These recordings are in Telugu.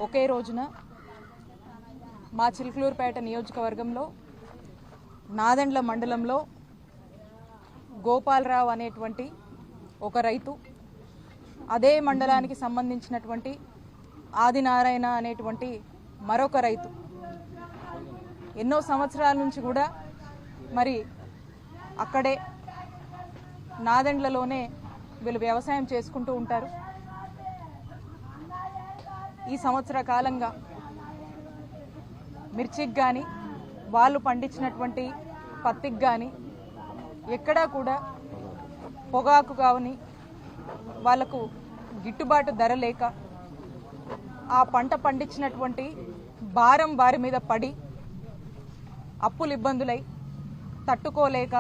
ఒకే రోజున మా చిలుకలూరుపేట నియోజకవర్గంలో నాదెండ్ల మండలంలో గోపాలరావు అనేటువంటి ఒక రైతు, అదే మండలానికి సంబంధించినటువంటి ఆదినారాయణ అనేటువంటి మరొక రైతు ఎన్నో సంవత్సరాల నుంచి కూడా మరి అక్కడే నాదెండ్లలోనే వీళ్ళు వ్యవసాయం చేసుకుంటూ ఉంటారు. ఈ సంవత్సర కాలంగా మిర్చికి కానీ వాళ్ళు పండించినటువంటి పత్తికి కానీ ఎక్కడా కూడా పొగాకు కానీ వాళ్లకు గిట్టుబాటు ధర లేక ఆ పంట పండించినటువంటి భారం వారి మీద పడి అప్పులు ఇబ్బందులై తట్టుకోలేక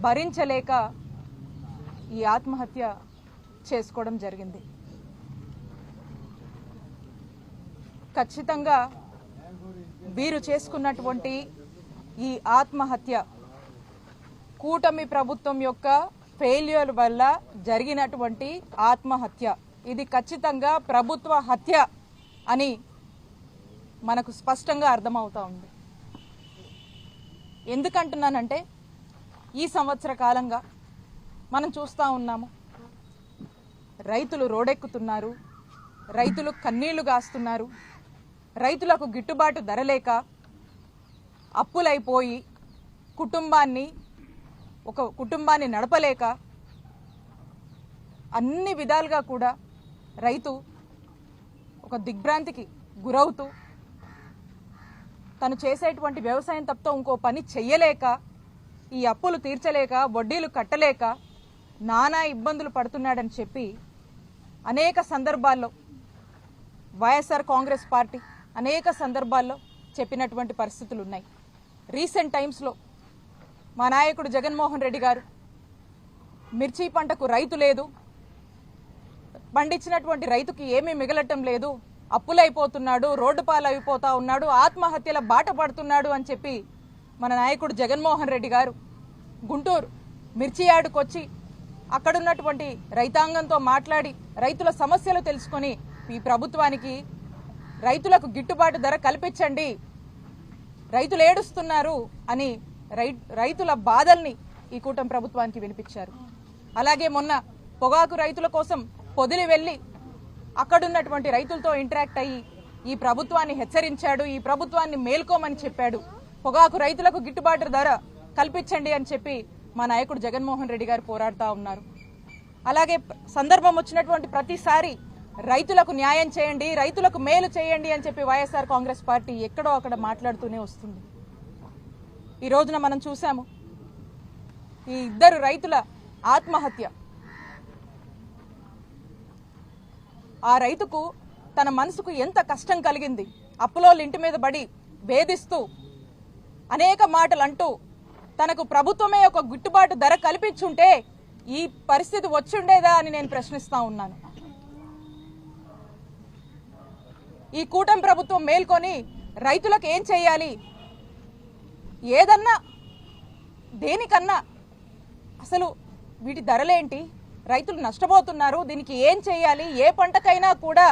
భరించలేక ఈ ఆత్మహత్య చేసుకోవడం జరిగింది. ఖచ్చితంగా వీరు చేసుకున్నటువంటి ఈ ఆత్మహత్య కూటమి ప్రభుత్వం యొక్క ఫెయిల్యూర్ వల్ల జరిగినటువంటి ఆత్మహత్య. ఇది ఖచ్చితంగా ప్రభుత్వ హత్య అని మనకు స్పష్టంగా అర్థమవుతా ఉంది. ఎందుకంటున్నానంటే ఈ సంవత్సర కాలంగా మనం చూస్తూ ఉన్నాము, రైతులు రోడెక్కుతున్నారు, రైతులు కన్నీళ్లు గాస్తున్నారు, రైతులకు గిట్టుబాటు ధర లేక అప్పులైపోయి కుటుంబాన్ని నడపలేక అన్ని విధాలుగా కూడా రైతు ఒక దిగ్భ్రాంతికి గురవుతూ తను చేసేటువంటి వ్యవసాయం తప్ప ఇంకో పని చెయ్యలేక, ఈ అప్పులు తీర్చలేక, వడ్డీలు కట్టలేక నానా ఇబ్బందులు పడుతున్నాడని చెప్పి అనేక సందర్భాల్లో వైఎస్ఆర్ కాంగ్రెస్ పార్టీ అనేక సందర్భాల్లో చెప్పినటువంటి పరిస్థితులు ఉన్నాయి. రీసెంట్ టైమ్స్లో మా నాయకుడు జగన్మోహన్ రెడ్డి గారు మిర్చి పంటకు రైతు లేదు, పండించినటువంటి రైతుకి ఏమీ మిగలటం లేదు, అప్పులైపోతున్నాడు, రోడ్డు పాలైపోతా ఉన్నాడు, ఆత్మహత్యల బాట పడుతున్నాడు అని చెప్పి మన నాయకుడు జగన్మోహన్ రెడ్డి గారు గుంటూరు మిర్చి యార్డుకు వచ్చి అక్కడున్నటువంటి రైతాంగంతో మాట్లాడి రైతుల సమస్యలు తెలుసుకొని ఈ ప్రభుత్వానికి రైతులకు గిట్టుబాటు ధర కల్పించండి, రైతులు ఏడుస్తున్నారు అని రైతుల బాధల్ని ఈ కూటమి ప్రభుత్వానికి వినిపించారు. అలాగే మొన్న పొగాకు రైతుల కోసం పొదిలి వెళ్లి అక్కడున్నటువంటి రైతులతో ఇంటరాక్ట్ అయ్యి ఈ ప్రభుత్వాన్ని హెచ్చరించాడు, ఈ ప్రభుత్వాన్ని మేల్కోమని చెప్పాడు, పొగాకు రైతులకు గిట్టుబాటు ధర కల్పించండి అని చెప్పి మా నాయకుడు జగన్మోహన్ రెడ్డి గారు పోరాడుతూ ఉన్నారు. అలాగే సందర్భం వచ్చినటువంటి ప్రతిసారి రైతులకు న్యాయం చేయండి, రైతులకు మేలు చేయండి అని చెప్పి వైఎస్ఆర్ కాంగ్రెస్ పార్టీ ఎక్కడో అక్కడ మాట్లాడుతూనే వస్తుంది. ఈ రోజున మనం చూసాము ఈ ఇద్దరు రైతుల ఆత్మహత్య. ఆ రైతుకు తన మనసుకు ఎంత కష్టం కలిగింది, అప్పులోళ్ళ ఇంటి మీద పడి వేధిస్తూ అనేక మాటలు అంటూ తనకు ప్రభుత్వమే ఒక గిట్టుబాటు ధర కల్పించుంటే ఈ పరిస్థితి వచ్చుండేదా అని నేను ప్రశ్నిస్తా ఉన్నాను. ఈ కూటమి ప్రభుత్వం మేల్కొని రైతులకు ఏం చేయాలి, ఏదన్నా దేనికన్నా అసలు వీటి ధరలేంటి, రైతులు నష్టపోతున్నారు, దీనికి ఏం చేయాలి, ఏ పంటకైనా కూడా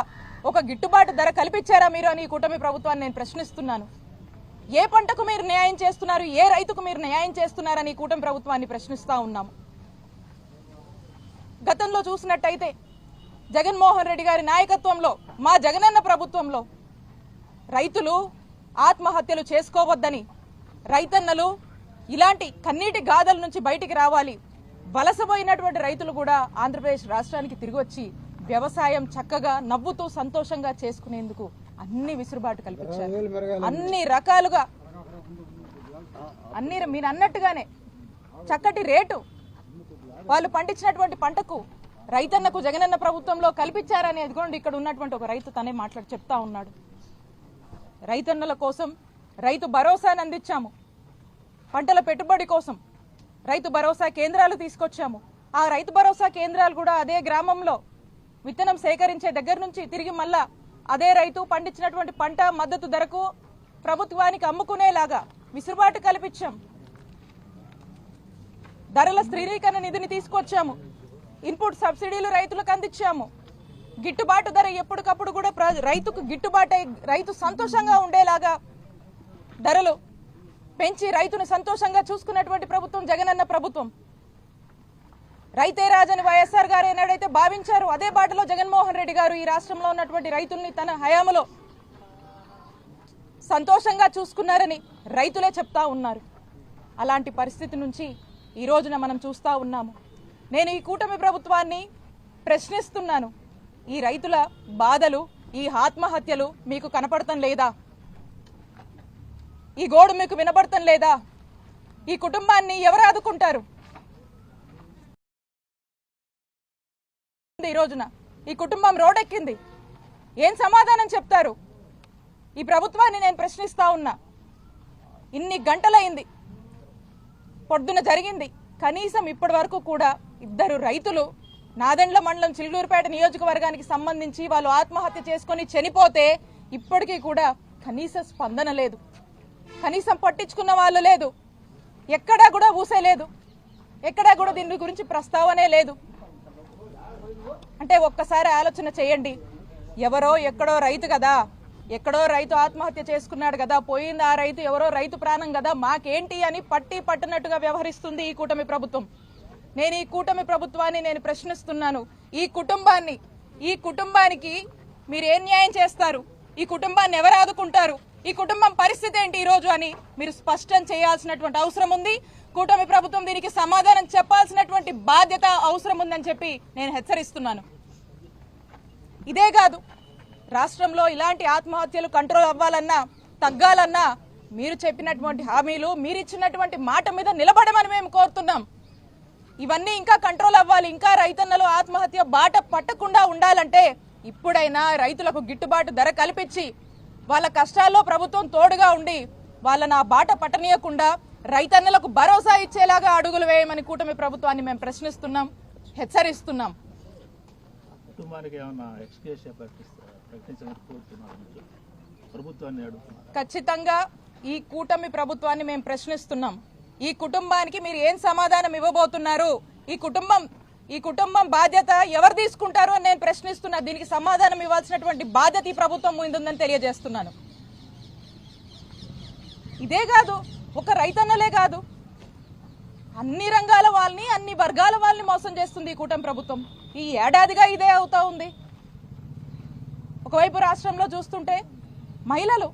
ఒక గిట్టుబాటు ధర కల్పించారా మీరు అని ఈ కూటమి ప్రభుత్వాన్ని నేను ప్రశ్నిస్తున్నాను. ఏ పంటకు మీరు న్యాయం చేస్తున్నారు, ఏ రైతుకు మీరు న్యాయం చేస్తున్నారని కూటమి ప్రభుత్వాన్ని ప్రశ్నిస్తా ఉన్నాము. గతంలో చూసినట్టయితే జగన్మోహన్ రెడ్డి గారి నాయకత్వంలో మా జగనన్న ప్రభుత్వంలో రైతులు ఆత్మహత్యలు చేసుకోవద్దని, రైతన్నలు ఇలాంటి కన్నీటి గాథల నుంచి బయటికి రావాలి, వలసపోయినటువంటి రైతులు కూడా ఆంధ్రప్రదేశ్ రాష్ట్రానికి తిరిగి వచ్చి వ్యవసాయం చక్కగా నవ్వుతూ సంతోషంగా చేసుకునేందుకు అన్ని విసురుబాటు కల్పించారు. అన్ని రకాలుగా మీరు అన్నట్టుగానే చక్కటి రేటు వాళ్ళు పండించినటువంటి పంటకు రైతన్నకు జగనన్న ప్రభుత్వంలో కల్పించారని అదిగోండి ఇక్కడ ఉన్నటువంటి ఒక రైతు తనే చెప్తా ఉన్నాడు. రైతన్నల కోసం రైతు భరోసాను అందించాము, పంటల పెట్టుబడి కోసం రైతు భరోసా కేంద్రాలు తీసుకొచ్చాము. ఆ రైతు భరోసా కేంద్రాలు కూడా అదే గ్రామంలో విత్తనం సేకరించే దగ్గర నుంచి తిరిగి మళ్ళా అదే రైతు పండించినటువంటి పంట మద్దతు ధరకు ప్రభుత్వానికి అమ్ముకునేలాగా విసురుబాటు కల్పించాం. ధరల స్థిరీకరణ నిధిని తీసుకొచ్చాము, ఇన్పుట్ సబ్సిడీలు రైతులకు అందించాము, గిట్టుబాటు ధర ఎప్పటికప్పుడు కూడా రైతుకు గిట్టుబాటు రైతు సంతోషంగా ఉండేలాగా ధరలు పెంచి రైతును సంతోషంగా చూసుకున్నటువంటి ప్రభుత్వం జగనన్న ప్రభుత్వం. రైతే రాజని వైఎస్ఆర్ గారు ఏనాడైతే భావించారు అదే బాటలో జగన్మోహన్ రెడ్డి గారు ఈ రాష్ట్రంలో ఉన్నటువంటి రైతుల్ని తన హయాంలో సంతోషంగా చూసుకున్నారని రైతులే చెప్తా ఉన్నారు. అలాంటి పరిస్థితి నుంచి ఈ రోజున మనం చూస్తా ఉన్నాము. నేను ఈ కూటమి ప్రభుత్వాన్ని ప్రశ్నిస్తున్నాను. ఈ రైతుల బాధలు, ఈ ఆత్మహత్యలు మీకు కనపడటం లేదా? ఈ గోడు మీకు వినపడటం లేదా? ఈ కుటుంబాన్ని ఎవరు ఆదుకుంటారు? ఈ రోజున ఈ కుటుంబం రోడ్డెక్కింది. ఏం సమాధానం చెప్తారు? ఈ ప్రభుత్వాన్ని నేను ప్రశ్నిస్తా ఉన్నా. ఇన్ని గంటలైంది, పొద్దున జరిగింది, కనీసం ఇప్పటి వరకు కూడా ఇద్దరు రైతులు నాదెండ్ల మండలం చిలుకూరుపేట నియోజకవర్గానికి సంబంధించి వాళ్ళు ఆత్మహత్య చేసుకొని చనిపోతే ఇప్పటికీ కూడా కనీస స్పందన లేదు, కనీసం పట్టించుకున్న వాళ్ళు లేదు, ఎక్కడా కూడా ఊసే లేదు, ఎక్కడా కూడా దీని గురించి ప్రస్తావనే లేదు. అంటే ఒక్కసారి ఆలోచన చేయండి. ఎవరో ఎక్కడో రైతు కదా, ఎక్కడో రైతు ఆత్మహత్య చేసుకున్నాడు కదా, పోయింది ఆ రైతు, ఎవరో రైతు ప్రాణం కదా, మాకేంటి అని పట్టునట్టుగా వ్యవహరిస్తుంది ఈ కూటమి ప్రభుత్వం. నేను ఈ కూటమి ప్రభుత్వాన్ని నేను ప్రశ్నిస్తున్నాను. ఈ కుటుంబానికి మీరు ఏం న్యాయం చేస్తారు? ఈ కుటుంబాన్ని ఎవరు ఆదుకుంటారు? ఈ కుటుంబం పరిస్థితి ఏంటి ఈ రోజు అని మీరు స్పష్టం చేయాల్సినటువంటి అవసరం ఉంది. కూటమి ప్రభుత్వం దీనికి సమాధానం చెప్పాల్సినటువంటి బాధ్యత అవసరం ఉందని చెప్పి నేను హెచ్చరిస్తున్నాను. ఇదే కాదు, రాష్ట్రంలో ఇలాంటి ఆత్మహత్యలు కంట్రోల్ అవ్వాలన్నా, తగ్గాలన్నా మీరు చెప్పినటువంటి హామీలు, మీరు ఇచ్చినటువంటి మాట మీద నిలబడమని మేము కోరుతున్నాం. ఇవన్నీ ఇంకా కంట్రోల్ అవ్వాలి. ఇంకా రైతన్నలు ఆత్మహత్య బాట పట్టకుండా ఉండాలంటే ఇప్పుడైనా రైతులకు గిట్టుబాటు ధర కల్పించి వాళ్ళ కష్టాల్లో ప్రభుత్వం తోడుగా ఉండి వాళ్ళని ఆ బాట పట్టనీయకుండా రైతన్నలకు భరోసా ఇచ్చేలాగా అడుగులు వేయమని కూటమి ప్రభుత్వాన్ని మేము ప్రశ్నిస్తున్నాం, హెచ్చరిస్తున్నాం. ఖచ్చితంగా ఈ కూటమి ప్రభుత్వాన్ని మేము ప్రశ్నిస్తున్నాం. ఈ కుటుంబానికి మీరు ఏం సమాధానం ఇవ్వబోతున్నారు? ఈ కుటుంబం బాధ్యత ఎవరు తీసుకుంటారు అని నేను ప్రశ్నిస్తున్నా. దీనికి సమాధానం ఇవ్వాల్సినటువంటి బాధ్యత ఈ ప్రభుత్వం ముందుందని తెలియజేస్తున్నాను. ఇదే కాదు, ఒక రైతన్నలే కాదు, అన్ని రంగాల వాళ్ళని, అన్ని వర్గాల వాళ్ళని మోసం చేస్తుంది ఈ కూటమి ప్రభుత్వం. ఈ ఏడాదిగా ఇదే అవుతా ఉంది. ఒకవైపు రాష్ట్రంలో చూస్తుంటే మహిళలు,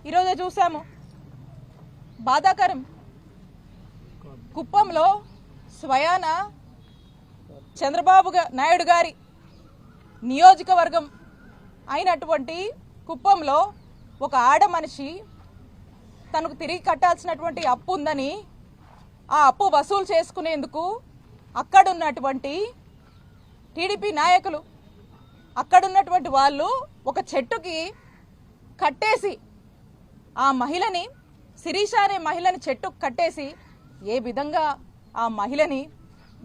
ఈరోజే చూసాము, బాధాకరం, కుప్పంలో స్వయాన చంద్రబాబు నాయుడు గారి నియోజకవర్గం అయినటువంటి కుప్పంలో ఒక ఆడ మనిషి తనకు తిరిగి కట్టాల్సినటువంటి అప్పు ఉందని ఆ అప్పు వసూలు చేసుకునేందుకు అక్కడున్నటువంటి టీడీపీ నాయకులు, అక్కడున్నటువంటి వాళ్ళు ఒక చెట్టుకి కట్టేసి ఆ మహిళని, శిరీష అనే మహిళని చెట్టుకు కట్టేసి ఏ విధంగా ఆ మహిళని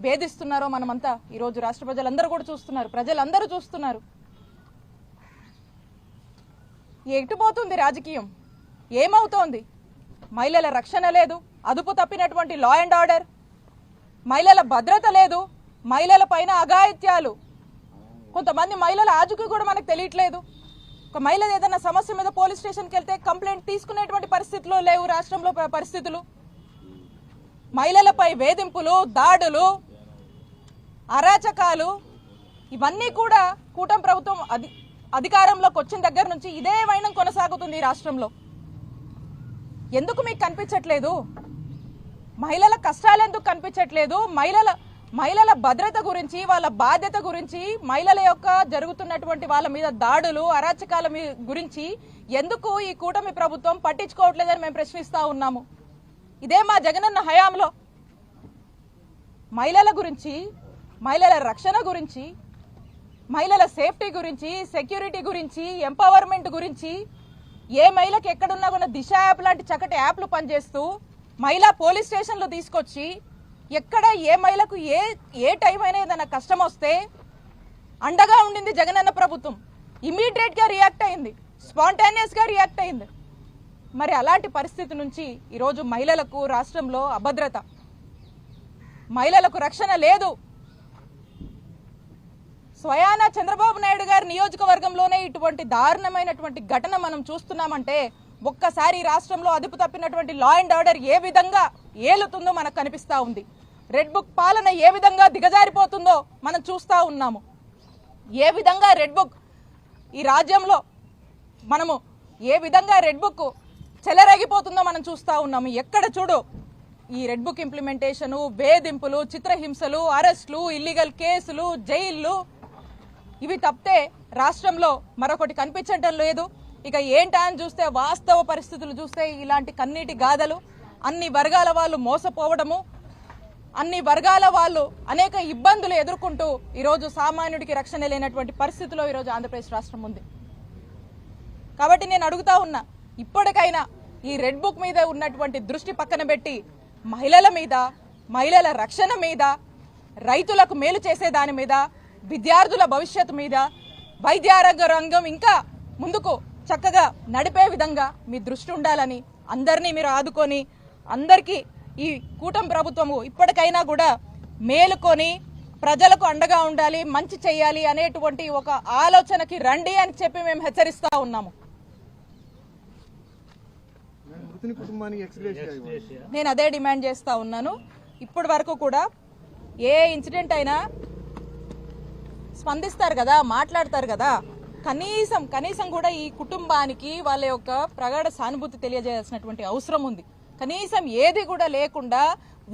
భేదిస్తున్నారో మనమంతా ఈరోజు రాష్ట్ర ప్రజలందరూ కూడా చూస్తున్నారు, ప్రజలందరూ చూస్తున్నారు. ఎటుపోతుంది రాజకీయం? ఏమవుతోంది? మహిళల రక్షణ లేదు, అదుపు తప్పినటువంటి లా అండ్ ఆర్డర్, మహిళల భద్రత లేదు, మహిళల పైన అఘాయిత్యాలు, కొంతమంది మహిళల ఆజుకు కూడా మనకు తెలియట్లేదు. ఒక మహిళ ఏదైనా సమస్య మీద పోలీస్ స్టేషన్కి వెళ్తే కంప్లైంట్ తీసుకునేటువంటి పరిస్థితులు లేవు రాష్ట్రంలో పరిస్థితులు. మహిళలపై వేధింపులు, దాడులు, అరాచకాలు, ఇవన్నీ కూడా కూటమి ప్రభుత్వం అధికారంలోకి వచ్చిన దగ్గర నుంచి ఇదే వైనం కొనసాగుతుంది ఈ రాష్ట్రంలో. ఎందుకు మీకు కనిపించట్లేదు? మహిళల కష్టాలు ఎందుకు కనిపించట్లేదు? మహిళల భద్రత గురించి, వాళ్ళ బాధ్యత గురించి, మహిళల యొక్క జరుగుతున్నటువంటి వాళ్ళ మీద దాడులు, అరాచకాల గురించి ఎందుకు ఈ కూటమి ప్రభుత్వం పట్టించుకోవట్లేదని మేము ప్రశ్నిస్తా ఉన్నాము. ఇదే మా జగనన్న హయాంలో మహిళల గురించి, మహిళల రక్షణ గురించి, మహిళల సేఫ్టీ గురించి, సెక్యూరిటీ గురించి, ఎంపవర్మెంట్ గురించి, ఏ మహిళకి ఎక్కడున్నా కూడా దిశ యాప్ లాంటి చక్కటి యాప్లు పనిచేస్తూ మహిళా పోలీస్ స్టేషన్లు తీసుకొచ్చి ఎక్కడ ఏ మహిళకు ఏ టైం అయినా ఏదైనా కష్టం వస్తే అండగా ఉండింది జగనన్న ప్రభుత్వం. ఇమీడియట్ గా రియాక్ట్ అయింది, స్పాంటేనియస్ గా రియాక్ట్ అయింది. మరి అలాంటి పరిస్థితి నుంచి ఈరోజు మహిళలకు రాష్ట్రంలో అభద్రత, మహిళలకు రక్షణ లేదు. స్వయాన చంద్రబాబు నాయుడు గారి నియోజకవర్గంలోనే ఇటువంటి దారుణమైనటువంటి ఘటన మనం చూస్తున్నామంటే ఒక్కసారి రాష్ట్రంలో అదుపు తప్పినటువంటి లా అండ్ ఆర్డర్ ఏ విధంగా ఏలుతుందో మనకు కనిపిస్తా ఉంది. రెడ్ బుక్ పాలన ఏ విధంగా దిగజారిపోతుందో మనం చూస్తా ఉన్నాము. ఏ విధంగా రెడ్ బుక్ ఈ రాజ్యంలో మనము ఏ విధంగా రెడ్ బుక్ చెలరేగిపోతుందో మనం చూస్తా ఉన్నాము. ఎక్కడ చూడు ఈ రెడ్ బుక్ ఇంప్లిమెంటేషను, వేధింపులు, చిత్రహింసలు, అరెస్టులు, ఇల్లీగల్ కేసులు, జైళ్లు, ఇవి తప్పితే రాష్ట్రంలో మరొకటి కనిపించడం లేదు. ఇక ఏంటా అని చూస్తే వాస్తవ పరిస్థితులు చూస్తే ఇలాంటి కన్నీటి గాథలు, అన్ని వర్గాల వాళ్ళు మోసపోవడము, అన్ని వర్గాల వాళ్ళు అనేక ఇబ్బందులు ఎదుర్కొంటూ ఈరోజు సామాన్యుడికి రక్షణ లేనటువంటి పరిస్థితిలో ఈరోజు ఆంధ్రప్రదేశ్ రాష్ట్రం ఉంది. కాబట్టి నేను అడుగుతా ఉన్నా, ఇప్పటికైనా ఈ రెడ్ బుక్ మీద ఉన్నటువంటి దృష్టి పక్కన పెట్టి మహిళల మీద, మహిళల రక్షణ మీద, రైతులకు మేలు చేసే దాని మీద, విద్యార్థుల భవిష్యత్తు మీద, వైద్యారోగ్య రంగం ఇంకా ముందుకు చక్కగా నడిపే విధంగా మీ దృష్టి ఉండాలని, అందరినీ మీరు ఆదుకొని అందరికీ ఈ కూటమి ప్రభుత్వము ఇప్పటికైనా కూడా మేలుకొని ప్రజలకు అండగా ఉండాలి, మంచి చేయాలి అనేటువంటి ఒక ఆలోచనకి రండి అని చెప్పి మేము హెచ్చరిస్తా ఉన్నాము. నేను అదే డిమాండ్ చేస్తా ఉన్నాను. ఇప్పటి వరకు కూడా ఏ ఇన్సిడెంట్ అయినా స్పందిస్తారు కదా, మాట్లాడతారు కదా, కనీసం కూడా ఈ కుటుంబానికి వాళ్ళ యొక్క ప్రగాఢ సానుభూతి తెలియజేయాల్సినటువంటి అవసరం ఉంది. కనీసం ఏది కూడా లేకుండా,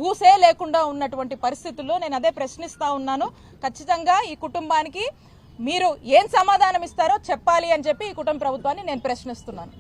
ఊసే లేకుండా ఉన్నటువంటి పరిస్థితుల్లో నేను అదే ప్రశ్నిస్తా ఉన్నాను. ఖచ్చితంగా ఈ కుటుంబానికి మీరు ఏం సమాధానం ఇస్తారో చెప్పాలి అని చెప్పి ఈ కుటుంబ ప్రభుత్వాన్ని నేను ప్రశ్నిస్తున్నాను.